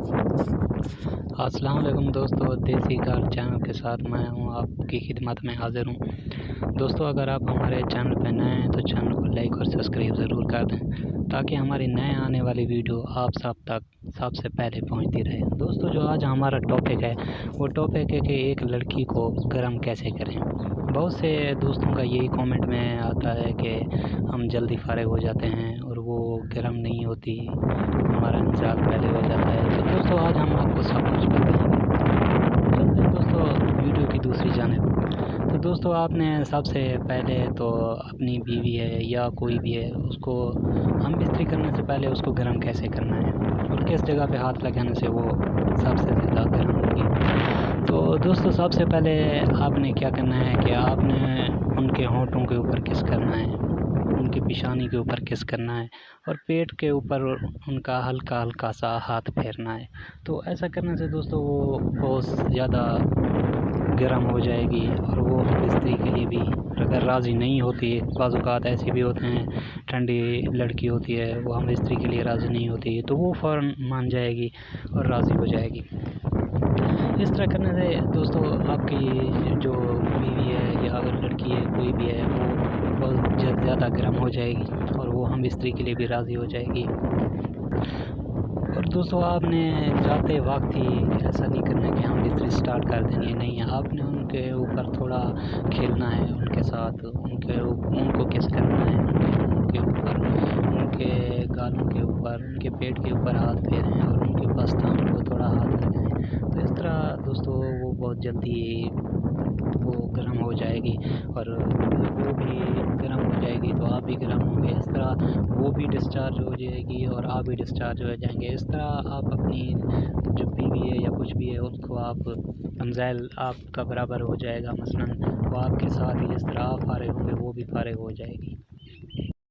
अस्सलाम वालेकुम दोस्तों, देसी कार चैनल के साथ मैं हूं, आपकी खिदमत में हाज़िर हूं। दोस्तों, अगर आप हमारे चैनल पर नए हैं तो चैनल को लाइक और सब्सक्राइब ज़रूर कर दें ताकि हमारी नए आने वाली वीडियो आप सब तक सबसे पहले पहुंचती रहे। दोस्तों, जो आज हमारा टॉपिक है वो टॉपिक है कि एक लड़की को गर्म कैसे करें। बहुत से दोस्तों का यही कमेंट में आता है कि हम जल्दी फारिग हो जाते हैं और वो गर्म नहीं होती, हमारा इंतज़ार पहले हो जाता है। तो दोस्तों, आज हम आपको सब कुछ बताएंगे। चलते हैं दोस्तों वीडियो की दूसरी जानिब। तो दोस्तों, आपने सबसे पहले तो अपनी बीवी है या कोई भी है, उसको हम इस्त्री करने से पहले उसको गर्म कैसे करना है और किस जगह पे हाथ लगाने से वो सबसे ज़्यादा गर्म होगी। तो दोस्तों, सबसे पहले आपने क्या करना है कि आपने उनके होंठों के ऊपर किस करना है, उनकी पेशानी के ऊपर किस करना है और पेट के ऊपर उनका हल्का हल्का सा हाथ फेरना है। तो ऐसा करने से दोस्तों वो बहुत ज़्यादा गर्म हो जाएगी और वो हम इस्त्री के लिए भी अगर राज़ी नहीं होती, बाज़ औक़ात ऐसे भी होते हैं, ठंडी लड़की होती है वो हम इस्त्री के लिए राज़ी नहीं होती, तो वो फ़ौरन मान जाएगी और राज़ी हो जाएगी। इस तरह करने से दोस्तों आपकी जो बीवी है या लड़की है, कोई भी है, वो बहुत ज़्यादा गर्म हो जाएगी और वो हम इस्त्री के लिए भी राज़ी हो जाएगी। और दोस्तों, आपने जाते वक्त ही ऐसा नहीं करना कि हम इस्त्री स्टार्ट कर देनी है, नहीं, आपने उनके ऊपर थोड़ा खेलना है, उनके साथ उनको किस करना है, उनके ऊपर, उनके गालों के ऊपर, उनके पेट के ऊपर हाथ फेरें और उनके पस्तान को थोड़ा हाथ लगाएं। तो इस तरह दोस्तों वो बहुत जल्दी वो गर्म हो जाएगी और वो भी गर्म हो जाएगी तो आप भी गर्म होंगे। इस तरह वो भी डिस्चार्ज हो जाएगी और आप भी डिस्चार्ज हो जाएंगे। इस तरह आप अपनी जो बीवी है या कुछ भी है उसको आप तमज़ैल आपका बराबर हो जाएगा। मसलन वो आपके साथ ही जिस तरह आप फारिग होंगे वो भी फारिग हो जाएगी।